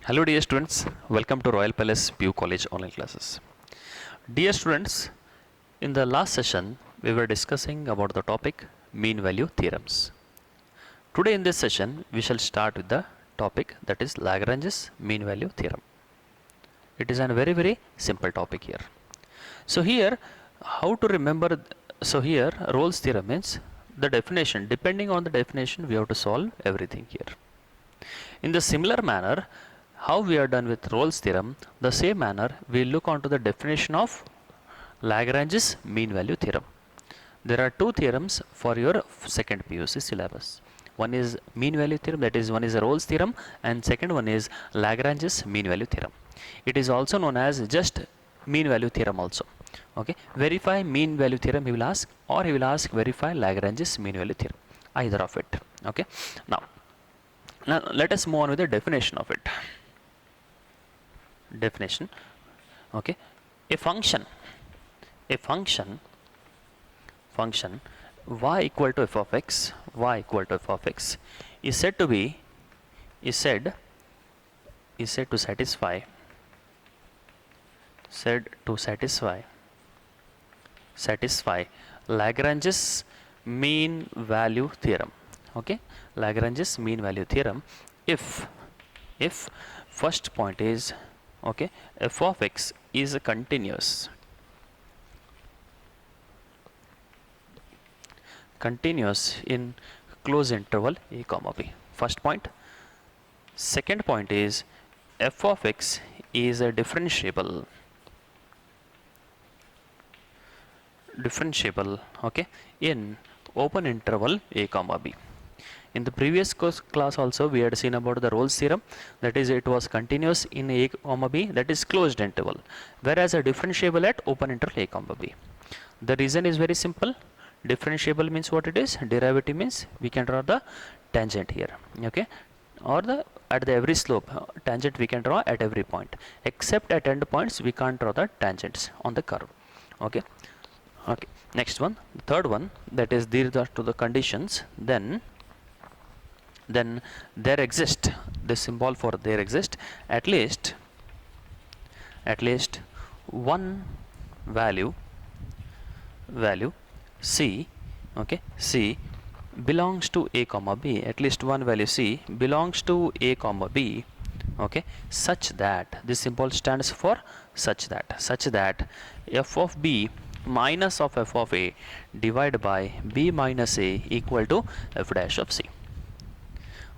Hello dear students, welcome to Royal Palace PU College online classes. Dear students, in the last session we were discussing about the topic mean value theorems. Today in this session we shall start with the topic that is Lagrange's mean value theorem. It is a very simple topic here. So here how to remember, so here Rolle's theorem means the definition, depending on the definition we have to solve everything here. In the similar manner, how we are done with Rolle's theorem, the same manner we look onto the definition of Lagrange's mean value theorem. There are two theorems for your second PUC syllabus. One is mean value theorem, that is one is Rolle's theorem, and second one is Lagrange's mean value theorem. It is also known as just mean value theorem also. Okay, verify mean value theorem he will ask, or he will ask verify Lagrange's mean value theorem, either of it. Okay, now let us move on with the definition of it. Definition. Okay, a function y equal to f of x is said to satisfy Lagrange's mean value theorem. Okay, Lagrange's mean value theorem if first point is, okay, f of x is a continuous in closed interval a comma b. First point. Second point is f of x is a differentiable, okay, in open interval a comma b. In the previous class also we had seen about the Rolle's theorem, that is it was continuous in a comma b, that is closed interval, whereas a differentiable at open interval a comma b. The reason is very simple. Differentiable means what it is, derivative means we can draw the tangent here, okay, or the at the every slope tangent we can draw at every point, except at end points we can't draw the tangents on the curve. Okay, next one, the third one, that is these are to the conditions, then there exist, this symbol for there exist at least one value c, okay, c belongs to a comma b, at least one value c belongs to a comma b, okay, such that this symbol stands for such that f of b minus of f of a divided by b minus a equal to f dash of c.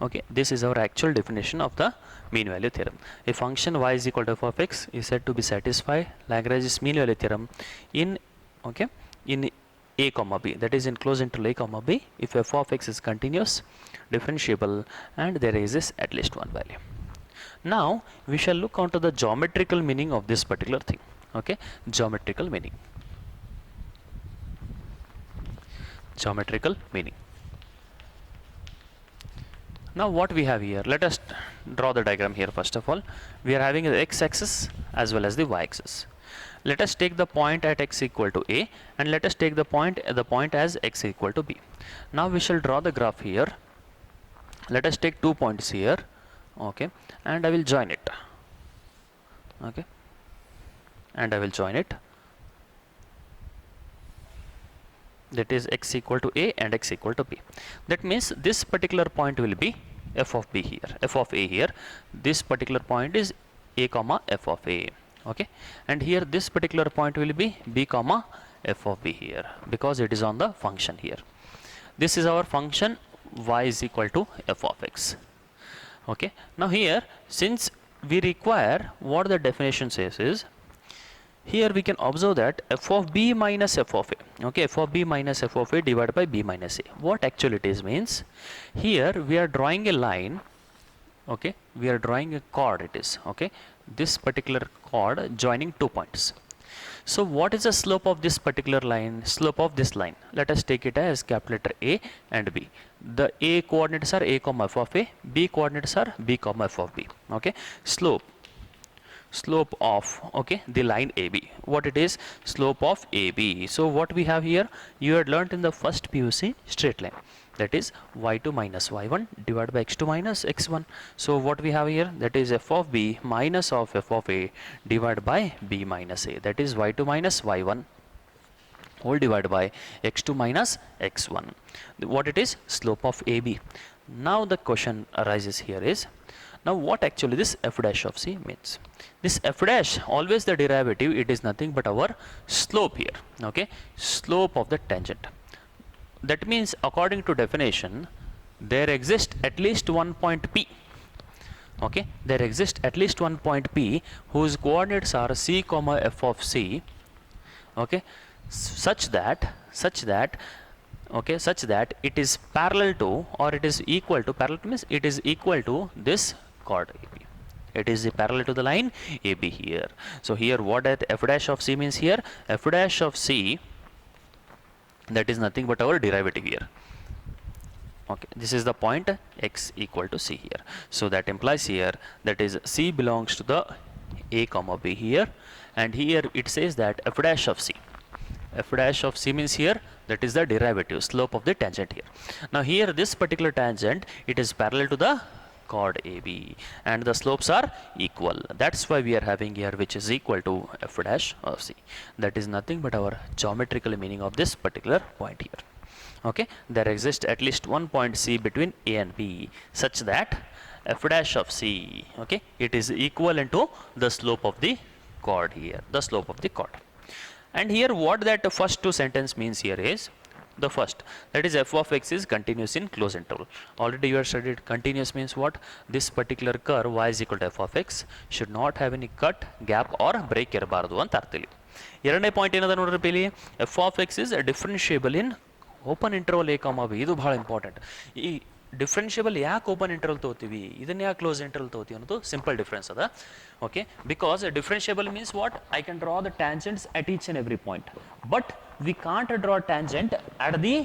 Okay, this is our actual definition of the mean value theorem. A function y is equal to f of x is said to be satisfy Lagrange's mean value theorem in, okay, in a comma b, that is in closed interval a comma b, if f of x is continuous, differentiable, and there exists at least one value. Now we shall look onto the geometrical meaning of this particular thing. Okay, geometrical meaning. Now what we have here, let us draw the diagram here. First of all, we are having the x-axis as well as the y-axis. Let us take the point at x equal to a, and let us take the point as x equal to b. Now we shall draw the graph here. Let us take 2 points here, okay, and I will join it, okay, that is x equal to a and x equal to b. That means this particular point will be f of b here, f of a here. This particular point is a comma f of a, okay, and here this particular point will be b comma f of b here, because it is on the function here. This is our function y is equal to f of x. Okay, now here since we require, what the definition says is, here we can observe that f of b minus f of a, okay, f of b minus f of a divided by b minus a. What actually it is means, here we are drawing a line, okay, we are drawing a chord, it is, okay, this particular chord joining 2 points. So what is the slope of this particular line? Slope of this line, let us take it as capital letter A and B. The A coordinates are a comma f of a, B coordinates are b comma f of b. Okay, slope of, okay, the line AB, what it is, slope of AB. So what we have here, you had learnt in the first PUC, straight line. that is y2 minus y1 divided by x2 minus x1. So what we have here, that is f of b minus of f of a divided by b minus a, that is y2 minus y1 whole divided by x2 minus x1. What it is? Slope of AB. Now the question arises here is, now what actually this f dash of c means? This f dash, always the derivative, it is nothing but our slope here, okay, slope of the tangent. That means according to definition, there exists at least one point P, okay, there exists at least one point P whose coordinates are c comma f of c, okay, such that it is parallel to, or it is equal to, parallel means it is equal to this chord AB. It is parallel to the line AB here. So here what that f dash of c means here, f dash of c, that is nothing but our derivative here. Okay, this is the point x equal to c here. So that implies here that is c belongs to the a comma b here, and here it says that f dash of c. F dash of c means here that is the derivative slope of the tangent here. Now here this particular tangent, it is parallel to the chord AB and the slopes are equal. That's why we are having here which is equal to f dash of c. That is nothing but our geometrical meaning of this particular point here. Okay, there exists at least one point C between A and B such that f dash of c, okay, it is equivalent to the slope of the chord here, the slope of the chord. And here what that first two sentence means here is, the first, that is f of x is continuous in closed interval. Already you have studied continuous means what? This particular curve y is equal to f of x should not have any cut, gap or break ಇರಬಾರದು ಅಂತ ಅರ್ಥ ಇಲ್ಲಿ. ಎರಡನೇ point ಏನದ ನೋಡ್ರಿ ಇಲ್ಲಿ, f of x is differentiable in open interval a comma b. ಇದು ಬಹಳ ಇಂಪಾರ್ಟೆಂಟ್. ಈ ಡಿಫ್ರೆನ್ಷಿಯಬಲ್ ಯಾಕೆ ಓಪನ್ ಇಂಟರ್ವಲ್ ತಗೋತೀವಿ, ಇದನ್ನ ಯಾಕೆ ಕ್ಲೋಸ್ ಇಂಟರ್ವಲ್ ತಗೋತೀವಿ ಅನ್ನೋದು ಸಿಂಪಲ್ ಡಿಫ್ರೆನ್ಸ್ ಅದ. Okay, because differentiable means what, I can draw the tangents at each and every point, but we can't draw tangent at the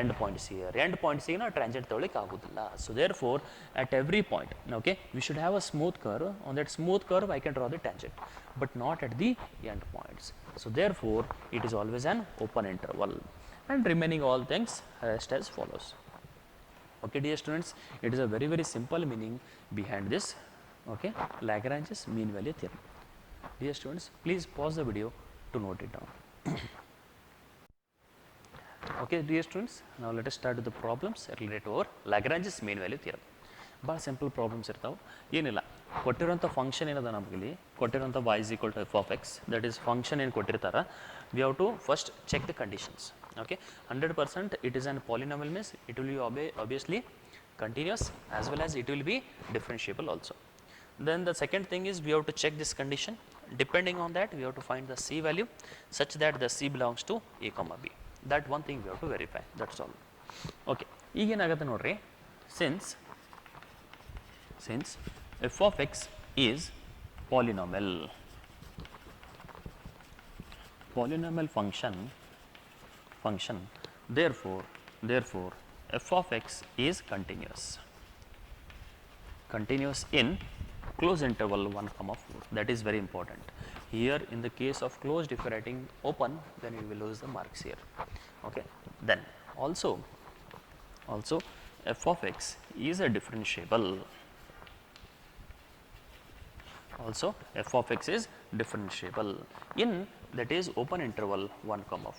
end points here. End ಪಾಯಿಂಟ್ಸ್ಗೆ ನಾವು tangent ತಗೊಳ್ಳಿಕ್ಕೆ ಆಗೋದಿಲ್ಲ. So therefore at every point, okay, we should have a smooth curve. On that smooth curve I can draw the tangent, but not at the end points. So therefore it is always on open interval, and remaining all things rest as follows. Okay dear students, it is a very very simple meaning behind this, okay, Lagrange's mean value theorem. Dear students, please pause the video to note it down. Okay dear students, now let us start with the problems related to our Lagrange's mean value theorem. ಭಾಳ simple problems ಇರ್ತಾವೆ, ಏನಿಲ್ಲ, ಕೊಟ್ಟಿರೋಂಥ function ಏನದ ನಮಗಿಲ್ಲಿ, ಕೊಟ್ಟಿರೋಂಥ y is equal to f of x, that is function ಏನು ಕೊಟ್ಟಿರ್ತಾರೆ, we have to first check the conditions. Okay, 100% it is an polynomial means it will be obviously continuous as well as it will be differentiable also. Then the second thing is we have to check this condition. Depending on that we have to find the c value such that the c belongs to a comma b. That one thing we have to verify, that's all. Okay, ಈಗ ಏನಾಗುತ್ತೆ ನೋಡ್ರಿ, since f of x is polynomial function, therefore f of x is continuous in closed interval 1 comma 4. That is very important. Here in the case of closed, if you are writing open, then you will lose the marks here. Okay, then also f of x is a differentiable. Also f of x is differentiable in, that is open interval 1 comma 4.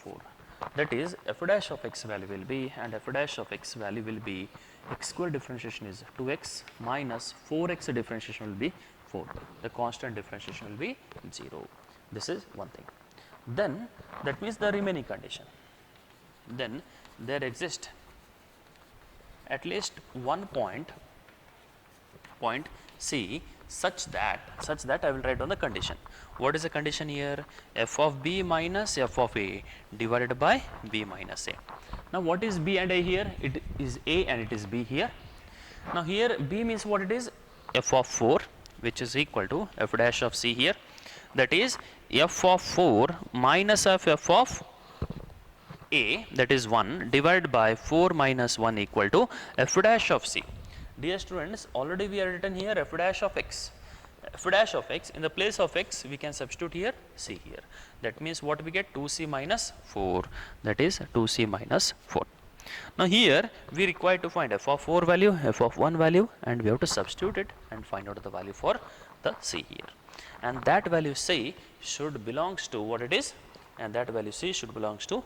That is f dash of x value will be, and f dash of x value will be, x square differentiation is 2x minus 4x differentiation will be 4. The constant differentiation will be 0. This is one thing. Then that means the remaining condition. Then there exists at least one point C such that I will write on the condition. What is the condition here? F of b minus f of a divided by b minus a. Now what is b and a here? It is a and it is b here. Now here b means what it is? F of 4, which is equal to f dash of c here. That is f of 4 minus of f of a, that is 1, divided by 4 minus 1 equal to f dash of c. Dear students, already we have written here f dash of x. F dash of x, in the place of x we can substitute here c here. That means what we get, 2c minus 4, that is 2c minus 4. Now here we require to find f of 4 value, f of 1 value, and we have to substitute it and find out the value for the c here. And that value c should belongs to what it is, and that value c should belongs to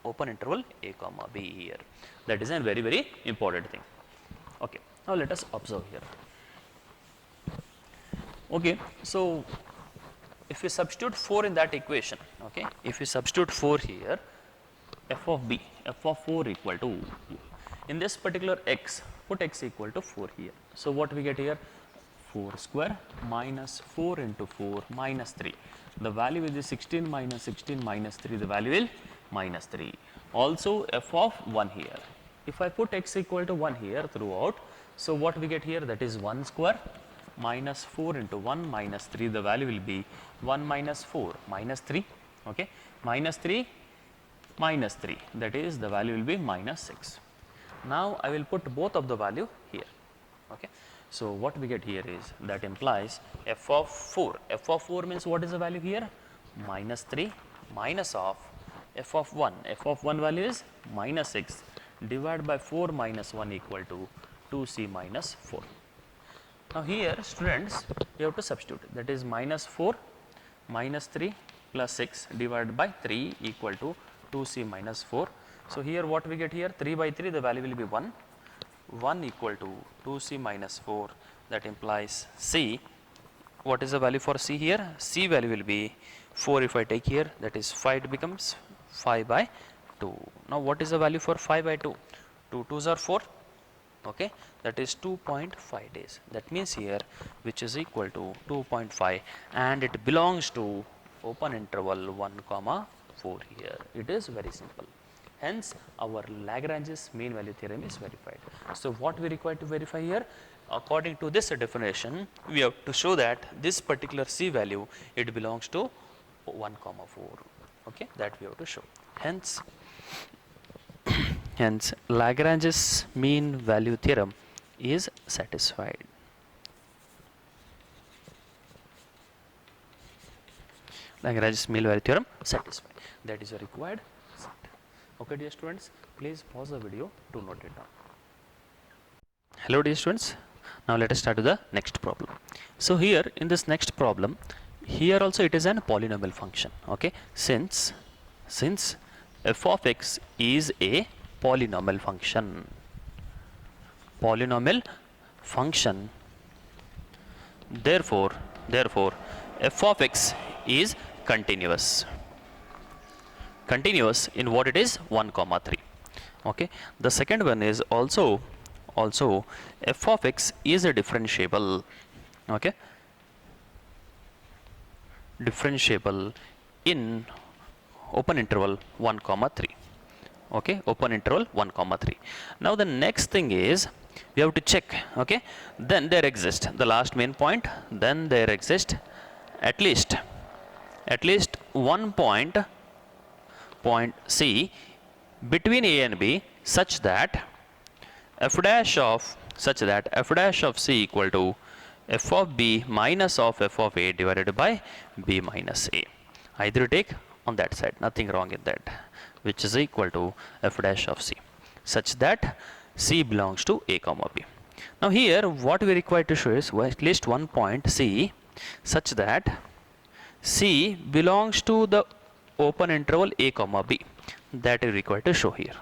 open interval a comma b here. That is a very, very important thing. Okay, now let us observe here. Okay, so if we substitute 4 in that equation, okay, if we substitute 4 here, f of b, f of 4 equal to, in this particular x, put x equal to 4 here. So what we get here? 4 square minus 4 into 4 minus 3. The value is 16 minus 16 minus 3, the value will minus 3. Also f of 1 here. If I put x equal to 1 here throughout, so what we get here? That is 1 square minus 4 into 1 minus 3, the value will be 1 minus 4 minus 3, okay, minus 3 minus 3, that is the value will be minus 6. Now I will put both of the value here, okay. So what we get here is, that implies f of 4, f of 4 means what is the value here? Minus 3 minus of f of 1, f of 1 value is minus 6, divided by 4 minus 1 equal to 2c minus 4. Now here students, you have to substitute, that is minus 4 minus 3 plus 6 divided by 3 equal to 2c minus 4. So here what we get here? 3 by 3, the value will be 1, 1 equal to 2c minus 4, that implies c. What is the value for c here? C value will be 4 if I take here, that is 5, it becomes 5 by 2. Now what is the value for 5 by 2? 2 2s are 4, okay, that is 2.5 days. That means here, which is equal to 2.5, and it belongs to open interval 1 comma 4 here. It is very simple. Hence our Lagrange's mean value theorem is verified. So what we require to verify here? According to this definition, we have to show that this particular c value, it belongs to 1 comma 4, okay, that we have to show. Hence Lagrange's mean value theorem is satisfied. Lagrange's mean value theorem satisfied. That is a required set. Okay, dear students, please pause the video to note it down. Hello, dear students. Now let us start with the next problem. So here in this next problem, here also it is an polynomial function. Okay, since f of x is a polynomial function, therefore f of x is continuous in what it is? 1 comma 3. Okay, the second one is also f of x is a differentiable, okay, differentiable in open interval 1 comma 3, okay, open interval 1 comma 3. Now the next thing is, we have to check, okay, then there exists the last main point, then there exists at least one point C between A and B such that f dash of c equal to f of b minus of f of a divided by b minus a. Either you take on that side, nothing wrong in that, which is equal to f dash of c, such that c belongs to a comma b. Now here what we require to show is at least one point C such that c belongs to the open interval a comma b, that is required to show here.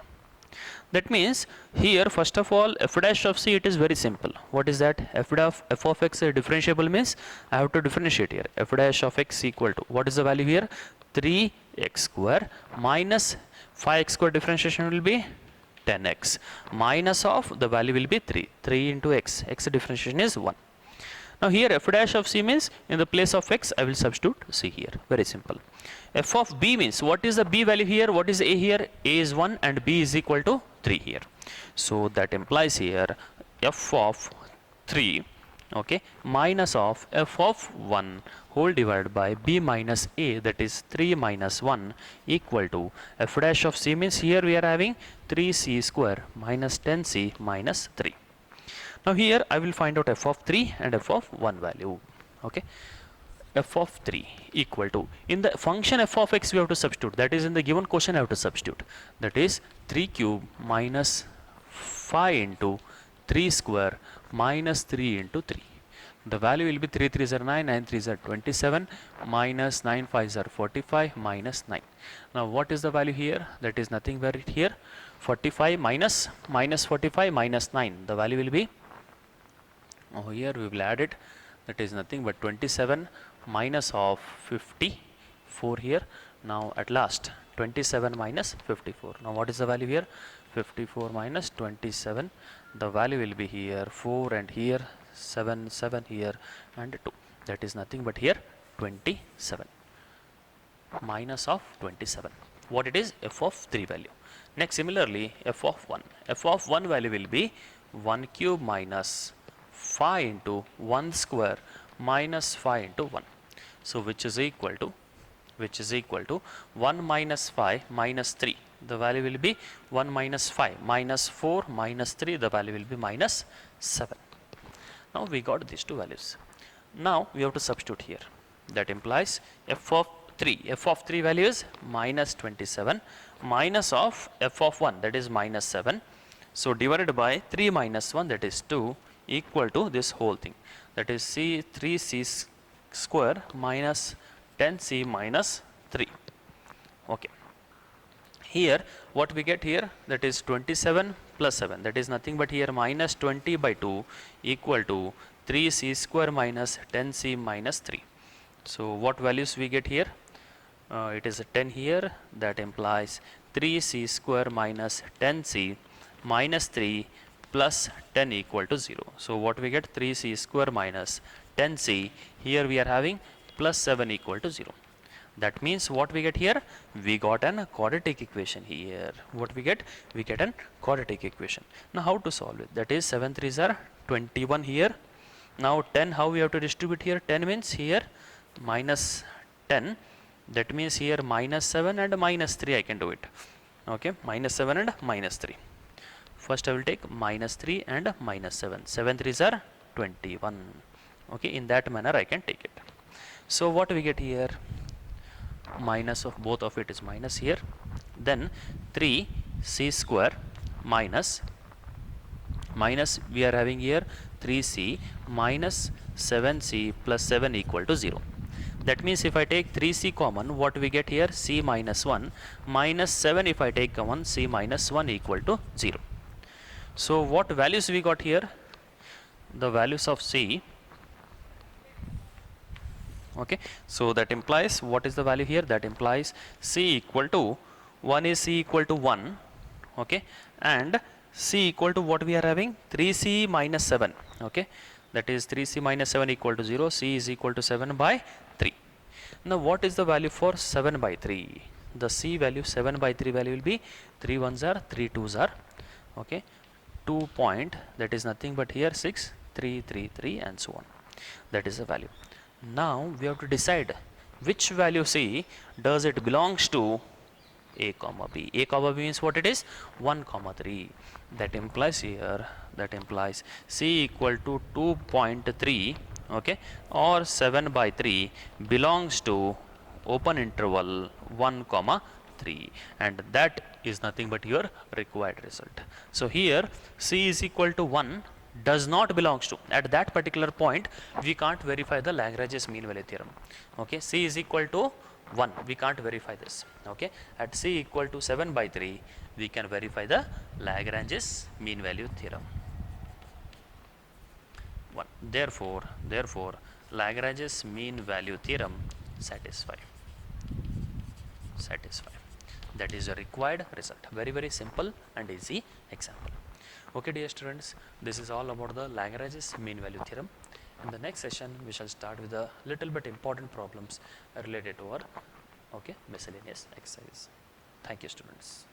That means here first of all f dash of c, it is very simple. What is that? F of x is differentiable means I have to differentiate here. F dash of x equal to, what is the value here? 3x square minus 5x square differentiation will be 10x minus of the value will be 3 into x differentiation is 1. Now here f dash of c means in the place of x I will substitute c here, very simple. F of b means what is the b value here, what is a here? A is 1 and b is equal to 3 here. So that implies here f of 3, okay, minus of f of 1 whole divided by b minus a, that is 3 minus 1 equal to f dash of c means here we are having 3c square minus 10c minus 3. Now here I will find out f of 3 and f of 1 value, okay. f of 3 equal to, in the function f of x we have to substitute, that is in the given question I have to substitute, that is 3 cube minus 5 into 3 square minus 3 into 3. The value will be 3 3s are 9, 9 3s are 27, minus 9 5s are 45, minus 9. Now what is the value here? That is nothing but here 45 minus 45 minus 9. The value will be, over here we will add it, that is nothing but 27 minus of 54 here. Now at last 27 minus 54. Now what is the value here? 54 minus 27. The value will be here 4 and here 7, 7 here and 2. That is nothing but here 27 minus of 27. What it is? F of 3 value. Next similarly f of 1. F of 1 value will be 1 cube minus 5 into 1 square minus 5 into 1. So which is equal to 1 minus 5 minus 3. The value will be 1 minus 5 minus 4 minus 3. The value will be minus 7. Now we got these two values. Now we have to substitute here. That implies f of 3. F of 3 value is minus 27 minus of f of 1, that is minus 7. So divided by 3 minus 1, that is 2, equal to this whole thing, that is 3c square minus 10c minus 3. Okay. Here what we get here, that is 27 plus 7, that is nothing but here minus 20 by 2 equal to 3c square minus 10c minus 3. So what values we get here? It is a 10 here, that implies 3c square minus 10c minus 3 plus 10 equal to 0. So what we get? 3c square minus 10c, here we are having plus 7 equal to 0. That means what we get here? We got an quadratic equation here. What we get? We get an quadratic equation. Now how to solve it? That is 7 3s are 21 here. Now 10, how we have to distribute here? 10 means here minus 10. That means here minus 7 and minus 3 I can do it. Okay, minus 7 and minus 3. First I will take minus 3 and minus 7. 7 3s are 21. Okay, in that manner I can take it. So what we get here? Minus of both of it is minus here. Then 3c square minus we are having here 3c minus 7c plus 7 equal to 0. That means if I take 3c common, what we get here? C minus 1 minus 7, if I take common, c minus 1 equal to 0. So what values we got here? The values of c. Okay, so that implies, what is the value here? That implies c equal to 1 is c equal to 1. Okay, and c equal to what we are having? 3c minus 7. Okay, that is 3c minus 7 equal to 0. C is equal to 7 by 3. Now what is the value for 7 by 3? The c value, 7 by 3 value will be 3 1s are 3 2s are, okay, 2 point, that is nothing but here 6 3 3 3 and so on. That is the value. Now we have to decide which value c does it belongs to a comma b. A comma b means what it is? 1 comma 3. That implies here, that implies c equal to 2.3, okay, or 7 by 3 belongs to open interval 1 comma 3, and that is nothing but your required result. So here c is equal to 1 does not belongs to, at that particular point we can't verify the Lagrange's mean value theorem. Okay, c is equal to 1, we can't verify this. Okay, at c equal to 7 by 3 we can verify the Lagrange's mean value theorem. 1. Therefore Lagrange's mean value theorem satisfy. That is a required result. Very, very simple and easy example. Okay, dear students, this is all about the Lagrange's mean value theorem. In the next session we shall start with a little bit important problems related to our, okay, miscellaneous exercise. Thank you, students.